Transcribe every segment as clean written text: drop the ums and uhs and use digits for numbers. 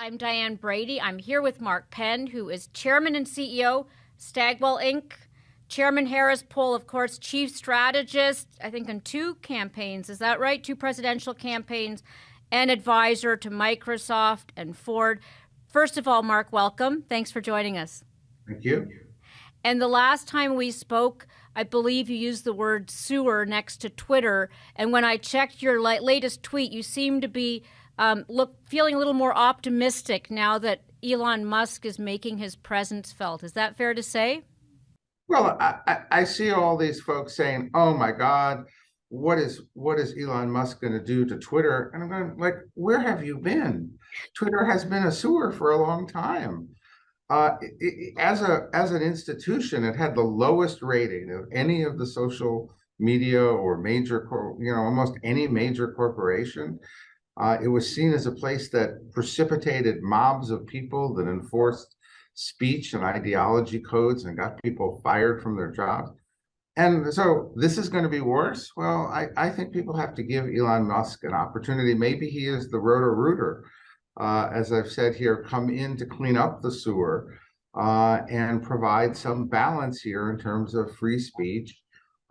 I'm Diane Brady. I'm here with Mark Penn, who is Chairman and CEO, Stagwell Inc. Chairman Harris Poll, of course, Chief Strategist, I think on 2 campaigns. Is that right? 2 presidential campaigns, and advisor to Microsoft and Ford. First of all, Mark, welcome. Thanks for joining us. Thank you. And the last time we spoke, I believe you used the word sewer next to Twitter. And when I checked your latest tweet, you seem to be feeling a little more optimistic now that Elon Musk is making his presence felt. Is that fair to say? Well, I see all these folks saying, "Oh my God, what is Elon Musk going to do to Twitter?" And I'm going, like, where have you been? Twitter has been a sewer for a long time. As an institution, it had the lowest rating of any of the social media or major, almost any major corporation. It was seen as a place that precipitated mobs of people, that enforced speech and ideology codes and got people fired from their jobs. And so this is going to be worse. Well, I think people have to give Elon Musk an opportunity. Maybe he is the roto-rooter, as I've said here, come in to clean up the sewer and provide some balance here in terms of free speech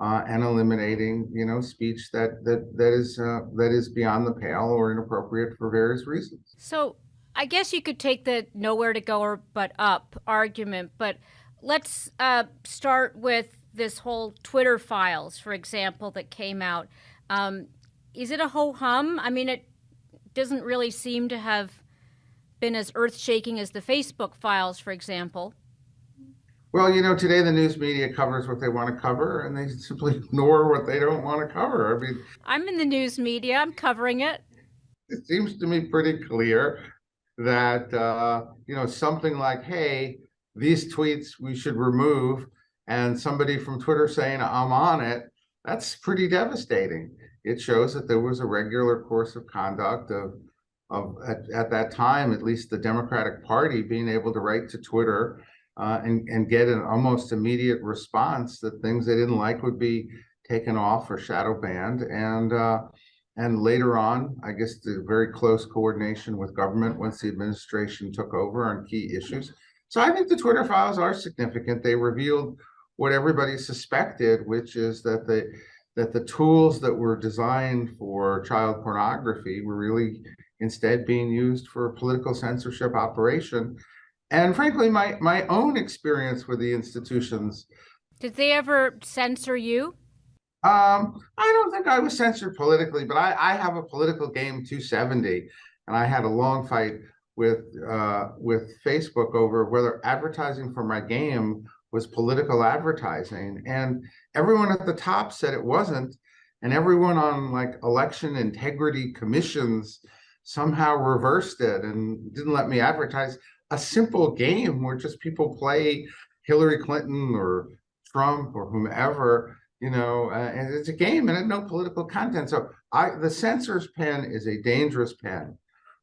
and eliminating, speech that is beyond the pale or inappropriate for various reasons. So I guess you could take the nowhere to go but up argument, but let's start with this whole Twitter files, for example, that came out. Is it a ho-hum? I mean, it doesn't really seem to have been as earth-shaking as the Facebook files, for example. Well, today the news media covers what they want to cover, and they simply ignore what they don't want to cover. I mean, I'm in the news media. I'm covering it. It seems to me pretty clear that, something like, hey, these tweets we should remove, and somebody from Twitter saying, I'm on it, that's pretty devastating. It shows that there was a regular course of conduct at that time, at least the Democratic Party being able to write to Twitter and get an almost immediate response that things they didn't like would be taken off or shadow banned. And later on, I guess the very close coordination with government once the administration took over on key issues. So I think the Twitter files are significant. They revealed what everybody suspected, which is that the tools that were designed for child pornography were really instead being used for a political censorship operation. And frankly, my own experience with the institutions. Did they ever censor you? I don't think I was censored politically, but I have a political game 270, and I had a long fight with Facebook over whether advertising for my game was political advertising, and everyone at the top said it wasn't, and everyone on like election integrity commissions somehow reversed it and didn't let me advertise a simple game where just people play Hillary Clinton or Trump or whomever. And it's a game and it had no political content. So the censor's pen is a dangerous pen,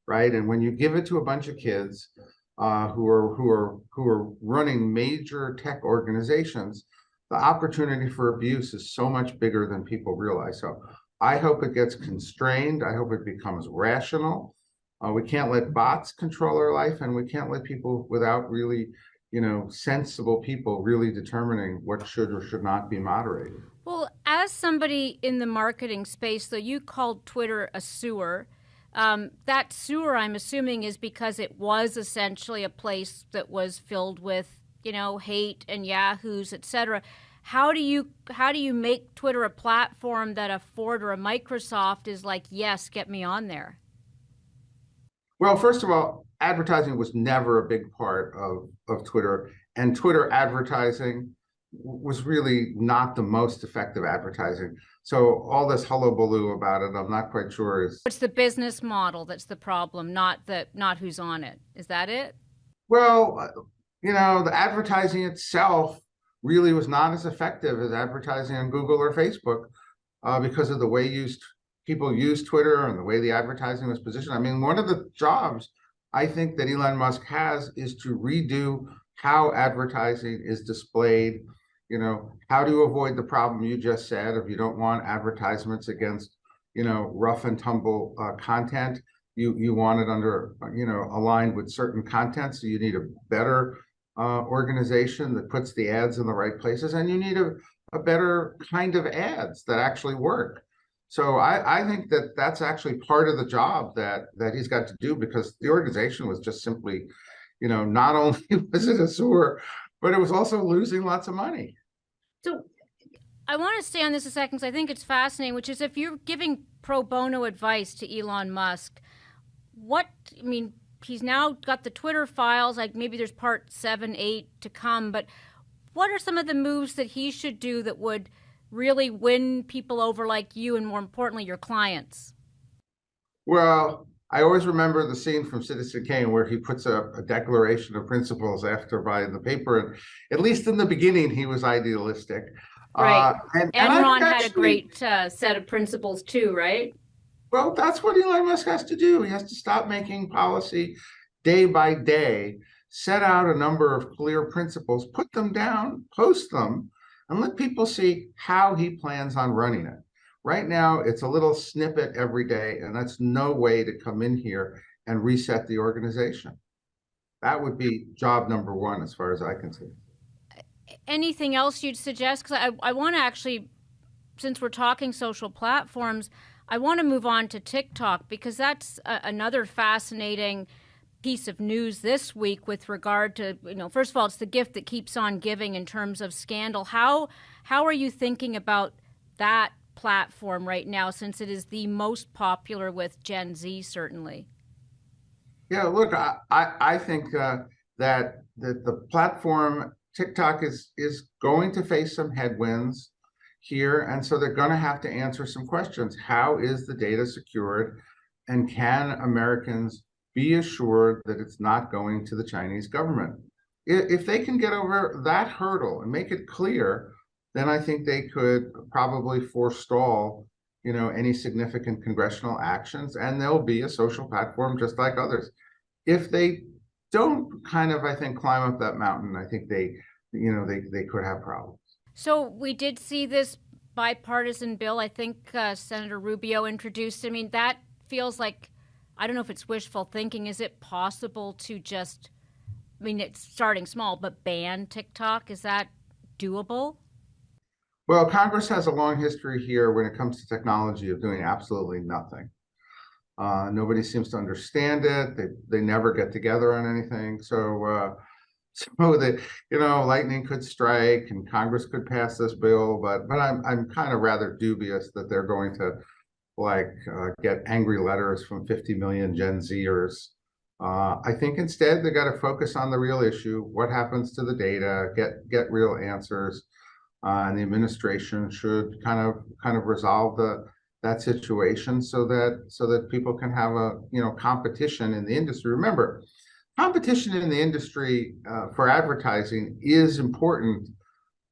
right? And when you give it to a bunch of kids who are running major tech organizations, the opportunity for abuse is so much bigger than people realize. So I hope it gets constrained. I hope it becomes rational. We can't let bots control our life, and we can't let people without really sensible people really determining what should or should not be moderated. Well, as somebody in the marketing space, though, you called Twitter a sewer. That sewer, I'm assuming, is because it was essentially a place that was filled with, hate and yahoos, etc. How do you make Twitter a platform that a Ford or a Microsoft is like, yes, get me on there? Well, first of all, advertising was never a big part of Twitter, and Twitter advertising was really not the most effective advertising. So all this hullabaloo about it, I'm not quite sure is. It's the business model that's the problem, not who's on it. Is that it? Well, the advertising itself really was not as effective as advertising on Google or Facebook because of the way people use Twitter and the way the advertising was positioned. I mean, one of the jobs I think that Elon Musk has is to redo how advertising is displayed, how to avoid the problem you just said if you don't want advertisements against, rough and tumble content. You want it under, aligned with certain content. So you need a better organization that puts the ads in the right places, and you need a better kind of ads that actually work. So I think that that's actually part of the job that he's got to do, because the organization was just simply, not only was it a sewer, but it was also losing lots of money. So I want to stay on this a second because I think it's fascinating, which is if you're giving pro bono advice to Elon Musk, he's now got the Twitter files, like maybe there's part 7, 8 to come, but what are some of the moves that he should do that would really win people over like you, and more importantly, your clients? Well, I always remember the scene from Citizen Kane where he puts a declaration of principles after buying the paper. And at least in the beginning, he was idealistic. Right. And Enron had a great set of principles too, right? Well, that's what Elon Musk has to do. He has to stop making policy day by day, set out a number of clear principles, put them down, post them, and let people see how he plans on running it. Right now, it's a little snippet every day, and that's no way to come in here and reset the organization. That would be job number one, as far as I can see. Anything else you'd suggest? Because I want to actually, since we're talking social platforms, I want to move on to TikTok, because that's another fascinating piece of news this week with regard to, first of all, it's the gift that keeps on giving in terms of scandal. How are you thinking about that platform right now, since it is the most popular with Gen Z, certainly? Yeah, look, I think that the platform TikTok is going to face some headwinds here, and so they're going to have to answer some questions. How is the data secured, and can Americans be assured that it's not going to the Chinese government? If they can get over that hurdle and make it clear, then I think they could probably forestall, any significant congressional actions, and there'll be a social platform just like others. If they don't I think, climb up that mountain, I think they could have problems. So we did see this bipartisan bill. I think Senator Rubio introduced. That feels like, I don't know if it's wishful thinking. Is it possible to just, it's starting small, but ban TikTok? Is that doable? Well, Congress has a long history here when it comes to technology of doing absolutely nothing. Nobody seems to understand it. They never get together on anything. So lightning could strike and Congress could pass this bill, but I'm kind of rather dubious that they're going to get angry letters from 50 million Gen Zers. I think instead they got to focus on the real issue: what happens to the data, get real answers, and the administration should kind of resolve that situation so that people can have a competition in the industry. Remember, competition in the industry for advertising is important,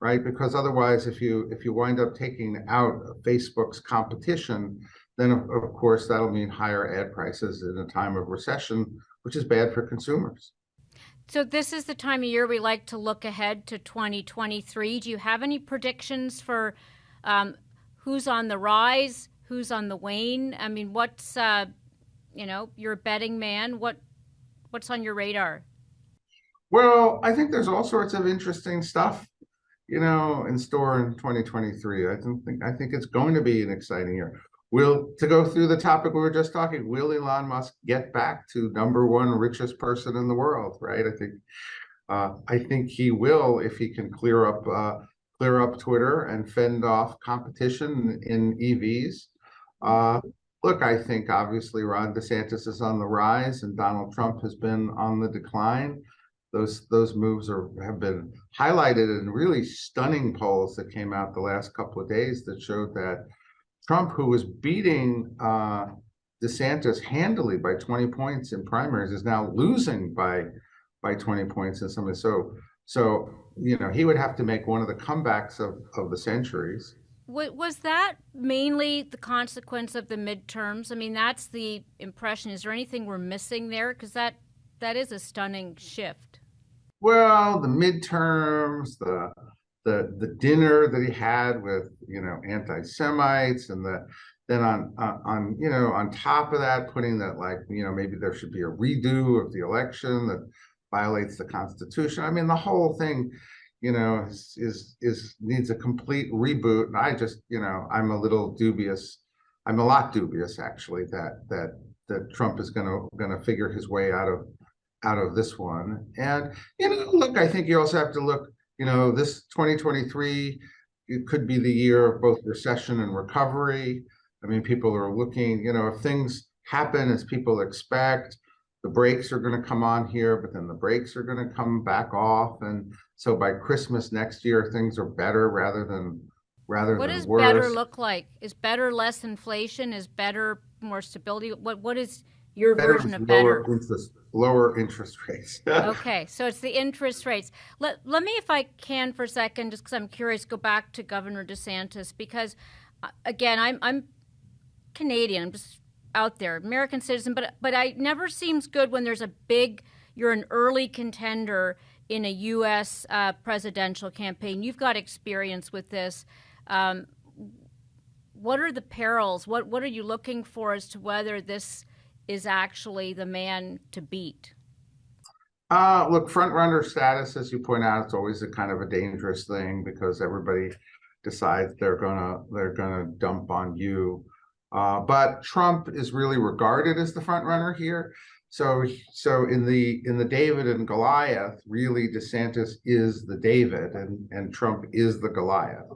right? Because otherwise, if you wind up taking out Facebook's competition, then of course that'll mean higher ad prices in a time of recession, which is bad for consumers. So this is the time of year we like to look ahead to 2023. Do you have any predictions for who's on the rise, who's on the wane? What's you're a betting man. What's on your radar? Well, I think there's all sorts of interesting stuff, in store in 2023. I think it's going to be an exciting year. To go through the topic we were just talking, will Elon Musk get back to number one richest person in the world? Right? I think he will, if he can clear up Twitter and fend off competition in EVs. Look, I think obviously Ron DeSantis is on the rise and Donald Trump has been on the decline. Those moves have been highlighted in really stunning polls that came out the last couple of days that showed that Trump, who was beating DeSantis handily by 20 points in primaries, is now losing by 20 points in some of the so he would have to make one of the comebacks of the centuries. Was that mainly the consequence of the midterms? That's the impression. Is there anything we're missing there? Because that is a stunning shift. Well, the midterms, the dinner that he had with anti-Semites, and then on top of that, putting that, like, maybe there should be a redo of the election that violates the Constitution. I mean, the whole thing, is needs a complete reboot. And I just, I'm a little dubious. I'm a lot dubious, actually, that Trump is gonna figure his way out of this one. And look, I think you also have to look. This 2023, it could be the year of both recession and recovery. I mean, people are looking. If things happen as people expect, the brakes are going to come on here, but then the brakes are going to come back off, and so by Christmas next year, things are better What than does better worse. look like? Is better less inflation? Is better more stability? What is your Better version is of better? lower interest rates. Okay, so it's the interest rates. Let me, if I can, for a second, just because I'm curious, go back to Governor DeSantis because, again, I'm Canadian. I'm just out there, American citizen, but I never seems good when there's you're an early contender in a U.S. Presidential campaign. You've got experience with this. Um, what are the perils? What are you looking for as to whether this is actually the man to beat? Look, front runner status, as you point out, it's always a kind of a dangerous thing because everybody decides they're gonna dump on you. But Trump is really regarded as the front runner here. So in the David and Goliath, really DeSantis is the David and Trump is the Goliath.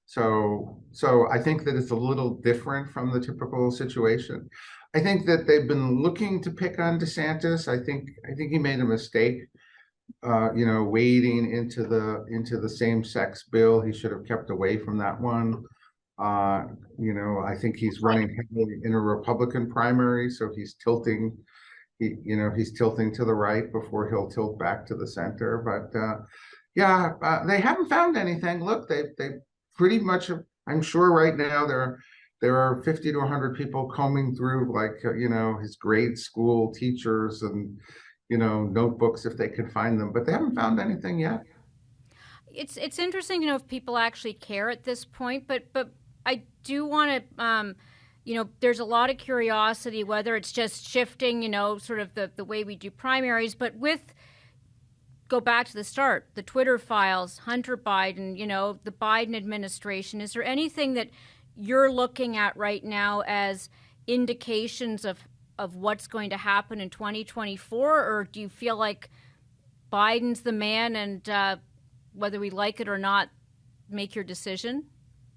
So I think that it's a little different from the typical situation. I think that they've been looking to pick on DeSantis. I think he made a mistake, wading into the same-sex bill. He should have kept away from that one. I think he's running heavily in a Republican primary, so he's tilting to the right before he'll tilt back to the center. But yeah, they haven't found anything. Look, they pretty much, I'm sure right now there are 50 to 100 people combing through, like, his grade school teachers and, notebooks if they can find them, but they haven't found anything yet. It's interesting to know if people actually care at this point, but I do want to, there's a lot of curiosity whether it's just shifting, sort of the way we do primaries, but go back to the start, the Twitter files, Hunter Biden, the Biden administration. Is there anything that you're looking at right now as indications of what's going to happen in 2024, or do you feel like Biden's the man and whether we like it or not, make your decision?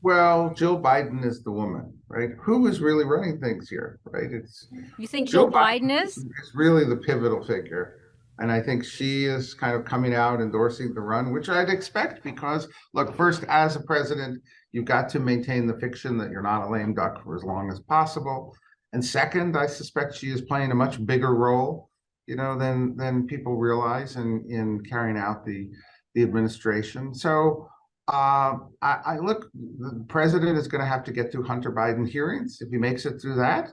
Well, Jill Biden is the woman, right? Who is really running things here, right? It's You think Joe Jill Biden Biden is? is really the pivotal figure. And I think she is kind of coming out endorsing the run, which I'd expect because, look, first, as a president, you've got to maintain the fiction that you're not a lame duck for as long as possible. And second, I suspect she is playing a much bigger role, than people realize in carrying out the administration. So I look, the president is going to have to get through Hunter Biden hearings. If he makes it through that,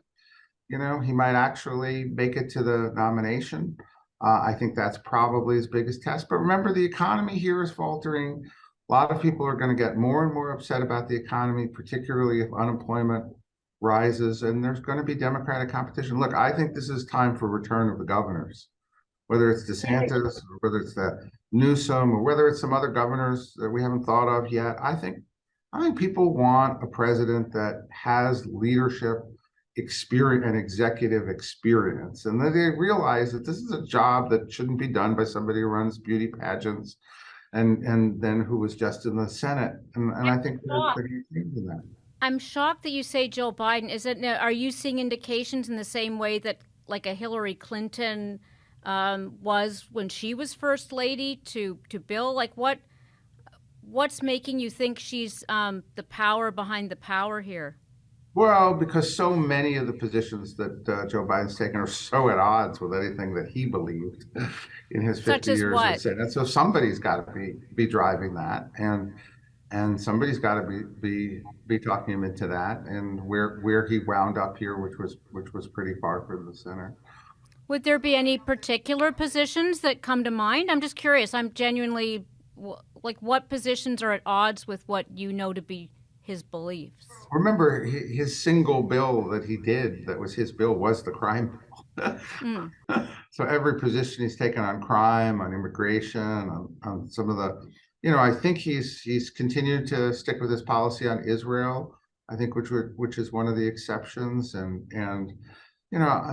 he might actually make it to the nomination. I think that's probably his biggest test. But remember, the economy here is faltering. A lot of people are going to get more and more upset about the economy, particularly if unemployment rises, and there's going to be Democratic competition. Look, I think this is time for return of the governors, whether it's DeSantis or whether it's that Newsom or whether it's some other governors that we haven't thought of yet. I think people want a president that has leadership experience and executive experience, and that they realize that this is a job that shouldn't be done by somebody who runs beauty pageants and then who was just in the Senate. And I think they're going to change that. I'm shocked that you say Joe Biden. Are you seeing indications in the same way that like a Hillary Clinton was when she was first lady to Bill? Like what's making you think she's the power behind the power here? Well, because so many of the positions that Joe Biden's taken are so at odds with anything that he believed in his Such 50 as years what? of Senate. So somebody's got to be driving that, and somebody's got to be talking him into that. And where he wound up here, which was pretty far from the center. Would there be any particular positions that come to mind? I'm just curious. I'm genuinely like, what positions are at odds with what you know to be his beliefs. Remember, his single bill that he did, that was his bill, was the crime bill. Mm. So every position he's taken on crime, on immigration, on some of the, I think he's continued to stick with his policy on Israel. I think which is one of the exceptions, and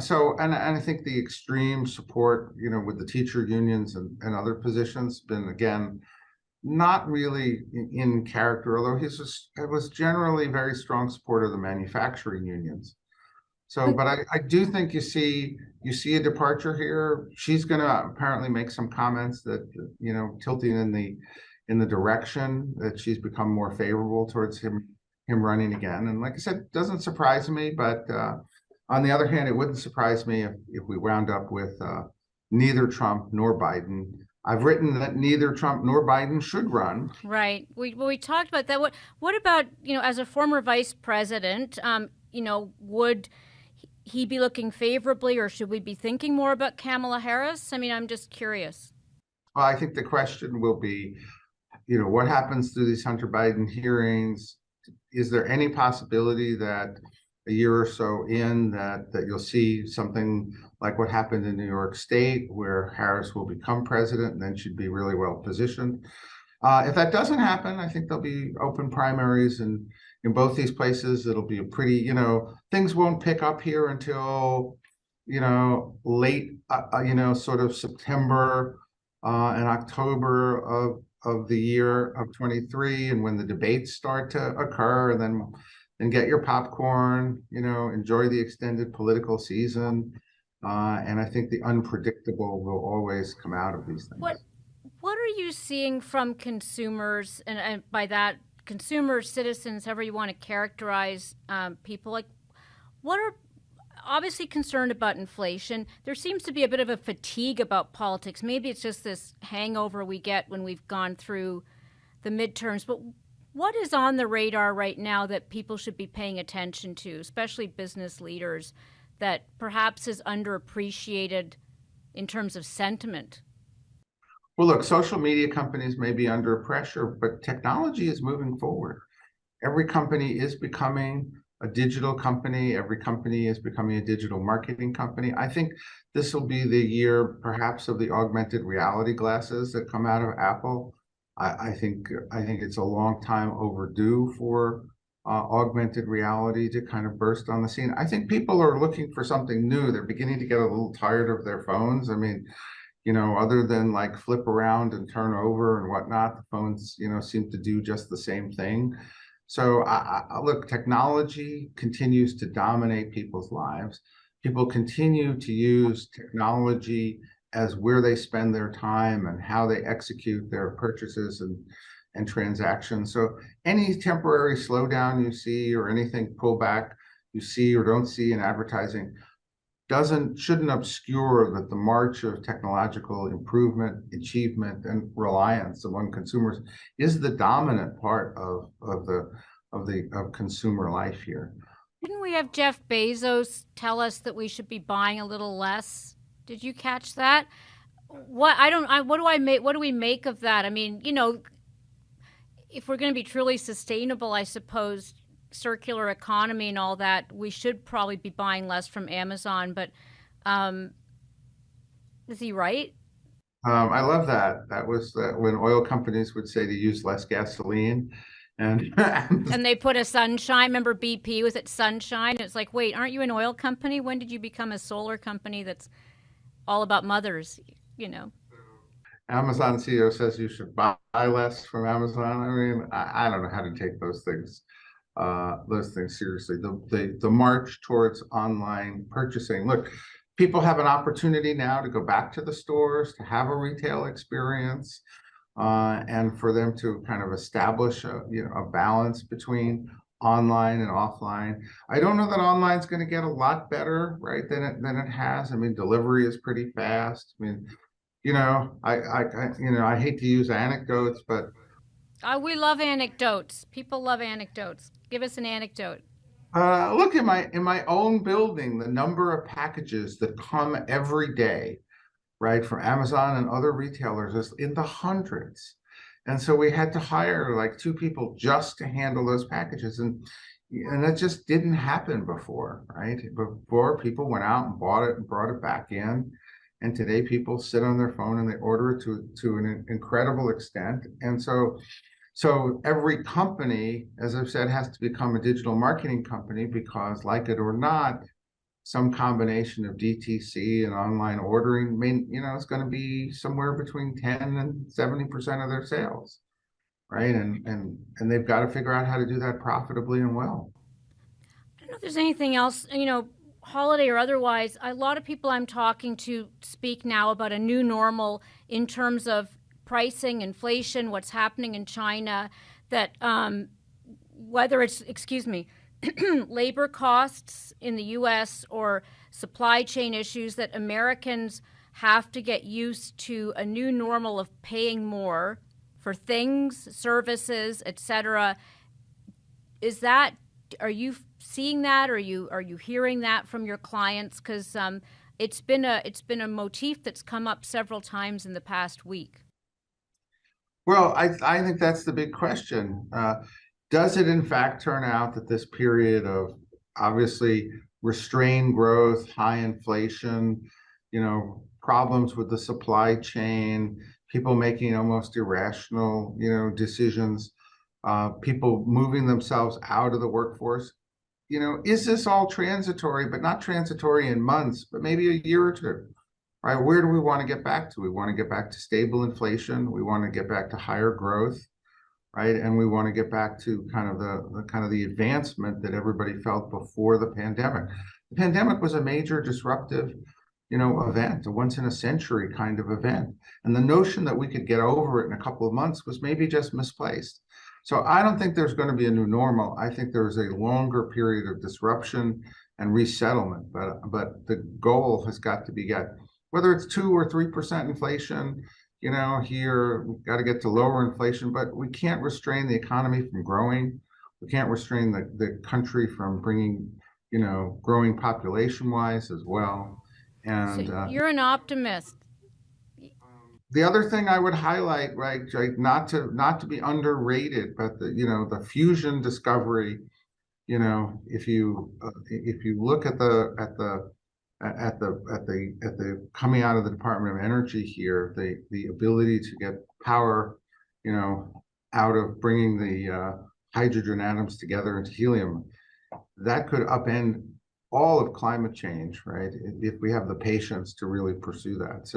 so and I think the extreme support, with the teacher unions and other positions, been again not really in character, although it was generally very strong supporter of the manufacturing unions. So, but I do think you see a departure here. She's going to apparently make some comments that, tilting in the direction that she's become more favorable towards him running again. And like I said, doesn't surprise me, but on the other hand, it wouldn't surprise me if we wound up with neither Trump nor Biden. I've written that neither Trump nor Biden should run. Right. We talked about that. What about, as a former vice president, would he be looking favorably, or should we be thinking more about Kamala Harris? I mean, I'm just curious. Well, I think the question will be, what happens through these Hunter Biden hearings? Is there any possibility that a year or so in that you'll see something like what happened in New York State, where Harris will become president and then she'd be really well positioned? If that doesn't happen, I think there'll be open primaries, and in both these places, it'll be a pretty, things won't pick up here until, late, sort of September and October of the year of 23, and when the debates start to occur, and get your popcorn, enjoy the extended political season. And I think the unpredictable will always come out of these things. What are you seeing from consumers, and by that, consumers, citizens, however you want to characterize people? Like, what are obviously concerned about inflation? There seems to be a bit of a fatigue about politics. Maybe it's just this hangover we get when we've gone through the midterms. But what is on the radar right now that people should be paying attention to, especially business leaders, that perhaps is underappreciated in terms of sentiment? Well, look, social media companies may be under pressure, but technology is moving forward. Every company is becoming a digital company. Every company is becoming a digital marketing company. I think this will be the year, perhaps, of the augmented reality glasses that come out of Apple. I think it's a long time overdue for augmented reality to kind of burst on the scene. I think people are looking for something new. They're beginning to get a little tired of their phones. I mean, other than like flip around and turn over and whatnot, the phones, seem to do just the same thing. So look, technology continues to dominate people's lives. People continue to use technology as where they spend their time and how they execute their purchases and transactions. So any temporary slowdown you see, or anything pullback you see or don't see in advertising, shouldn't obscure that the march of technological improvement, achievement, and reliance among consumers is the dominant part of consumer life here. Didn't we have Jeff Bezos tell us that we should be buying a little less? Did you catch that? What do we make of that? I mean, if we're going to be truly sustainable, I suppose, circular economy and all that, we should probably be buying less from Amazon. But is he right? I love that. That was when oil companies would say to use less gasoline. And and they put a sunshine. Remember BP was at sunshine? It's like, wait, aren't you an oil company? When did you become a solar company that's all about mothers, Amazon CEO says you should buy less from Amazon. I mean, I don't know how to take those things seriously. The march towards online purchasing. Look, people have an opportunity now to go back to the stores, to have a retail experience, and for them to kind of establish a balance between online and offline. I don't know that online is going to get a lot better, right, than it has. I mean, delivery is pretty fast. I mean, I hate to use anecdotes, but we love anecdotes. People love anecdotes. Give us an anecdote. Look, in my own building, the number of packages that come every day, right, from Amazon and other retailers is in the hundreds. And so we had to hire like 2 people just to handle those packages. And that just didn't happen before, right? Before, people went out and bought it and brought it back in. And today people sit on their phone and they order it to an incredible extent. And so every company, as I've said, has to become a digital marketing company because, like it or not, some combination of DTC and online ordering, it's going to be somewhere between 10 and 70% of their sales, right? And they've got to figure out how to do that profitably and well. I don't know if there's anything else, holiday or otherwise. A lot of people I'm talking to speak now about a new normal in terms of pricing, inflation, what's happening in China, that whether it's, labor costs in the U.S. or supply chain issues, that Americans have to get used to a new normal of paying more for things, services, etc. Are you seeing that? Or are you hearing that from your clients? Because it's been a motif that's come up several times in the past week. Well, I think that's the big question. Does it in fact turn out that this period of obviously restrained growth, high inflation, problems with the supply chain, people making almost irrational, decisions, people moving themselves out of the workforce, is this all transitory, but not transitory in months, but maybe a year or two? Right? Where do we want to get back to? We want to get back to stable inflation. We want to get back to higher growth, right? And we want to get back to kind of the advancement that everybody felt before the pandemic. The pandemic was a major disruptive, event, a once in a century kind of event. And the notion that we could get over it in a couple of months was maybe just misplaced. So I don't think there's going to be a new normal. I think there's a longer period of disruption and resettlement. But the goal has got to be whether it's 2 or 3% inflation, here we've got to get to lower inflation, but we can't restrain the economy from growing. We can't restrain the country from growing population-wise as well. And so you're an optimist. The other thing I would highlight, right, not to be underrated, but the fusion discovery, if you look at the coming out of the Department of Energy here, the ability to get power, out of bringing the hydrogen atoms together into helium, that could upend all of climate change, right? If we have the patience to really pursue that.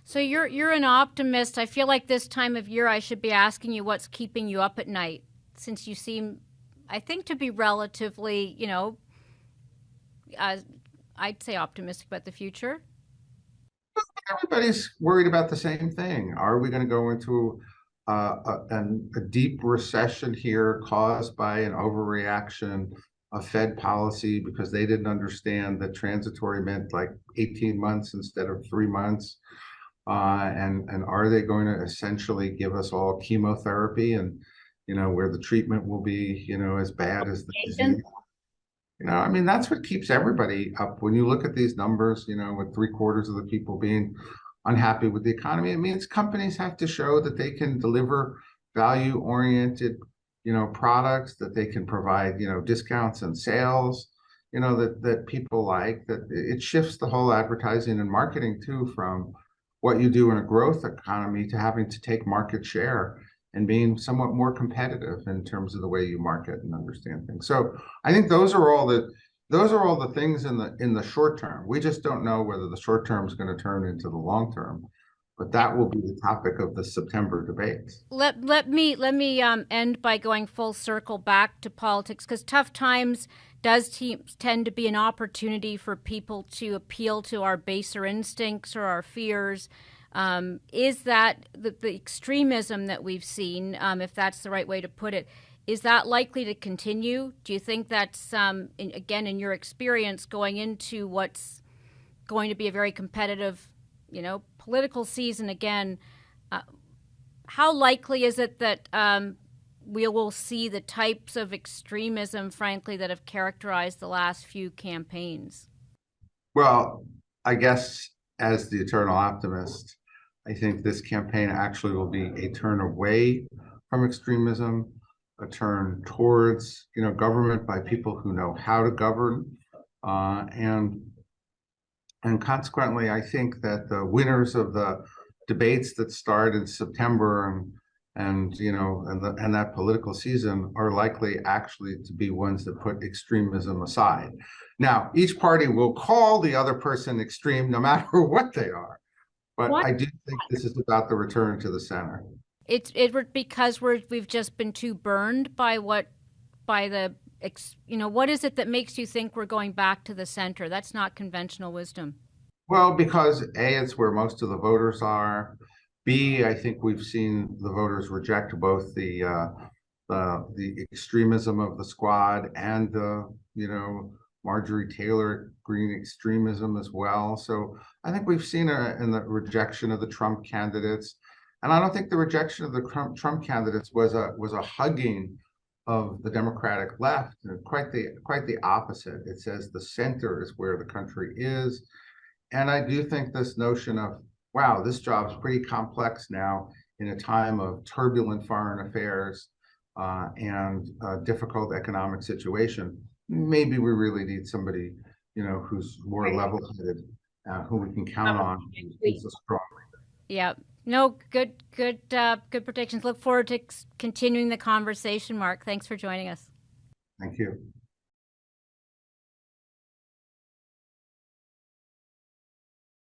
So you're an optimist. I feel like this time of year I should be asking you what's keeping you up at night, since you seem, I think, to be relatively, I'd say optimistic about the future. Everybody's worried about the same thing. Are we going to go into a deep recession here caused by an overreaction of Fed policy because they didn't understand that transitory meant like 18 months instead of 3 months? And are they going to essentially give us all chemotherapy and, where the treatment will be, as bad as the disease? That's what keeps everybody up. When you look at these numbers, with 3/4 of the people being unhappy with the economy, it means companies have to show that they can deliver value-oriented, products, that they can provide, discounts and sales, that people like. That it shifts the whole advertising and marketing too, from what you do in a growth economy to having to take market share and being somewhat more competitive in terms of the way you market and understand things. So I think those are all the things in the short term. We just don't know whether the short term is going to turn into the long term, but that will be the topic of the September debates. Let me end by going full circle back to politics, because tough times does tend to be an opportunity for people to appeal to our baser instincts or our fears. Is that the extremism that we've seen, if that's the right way to put it, is that likely to continue? Do you think that's, again, in your experience, going into what's going to be a very competitive, political season again, how likely is it that we will see the types of extremism, frankly, that have characterized the last few campaigns? Well, I guess as the eternal optimist, I think this campaign actually will be a turn away from extremism, a turn towards, government by people who know how to govern, uh, and and consequently, I think that the winners of the debates that start in September and that political season are likely actually to be ones that put extremism aside. Now, each party will call the other person extreme no matter what they are. But What? I do think this is about the return to the center. Because we've just been too burned by what is it that makes you think we're going back to the center? That's not conventional wisdom. Well, because A, it's where most of the voters are. B, I think we've seen the voters reject both the extremism of the squad and Marjorie Taylor Greene extremism as well. So I think we've seen in the rejection of the Trump candidates, and I don't think the rejection of the Trump candidates was a hugging of the Democratic left. Quite the opposite. It says the center is where the country is. And I do think this notion of, wow, this job's pretty complex now in a time of turbulent foreign affairs and a difficult economic situation. Maybe we really need somebody, who's more level-headed, who we can count on. Who's a strong. Yeah. No, good predictions. Look forward to continuing the conversation, Mark. Thanks for joining us. Thank you.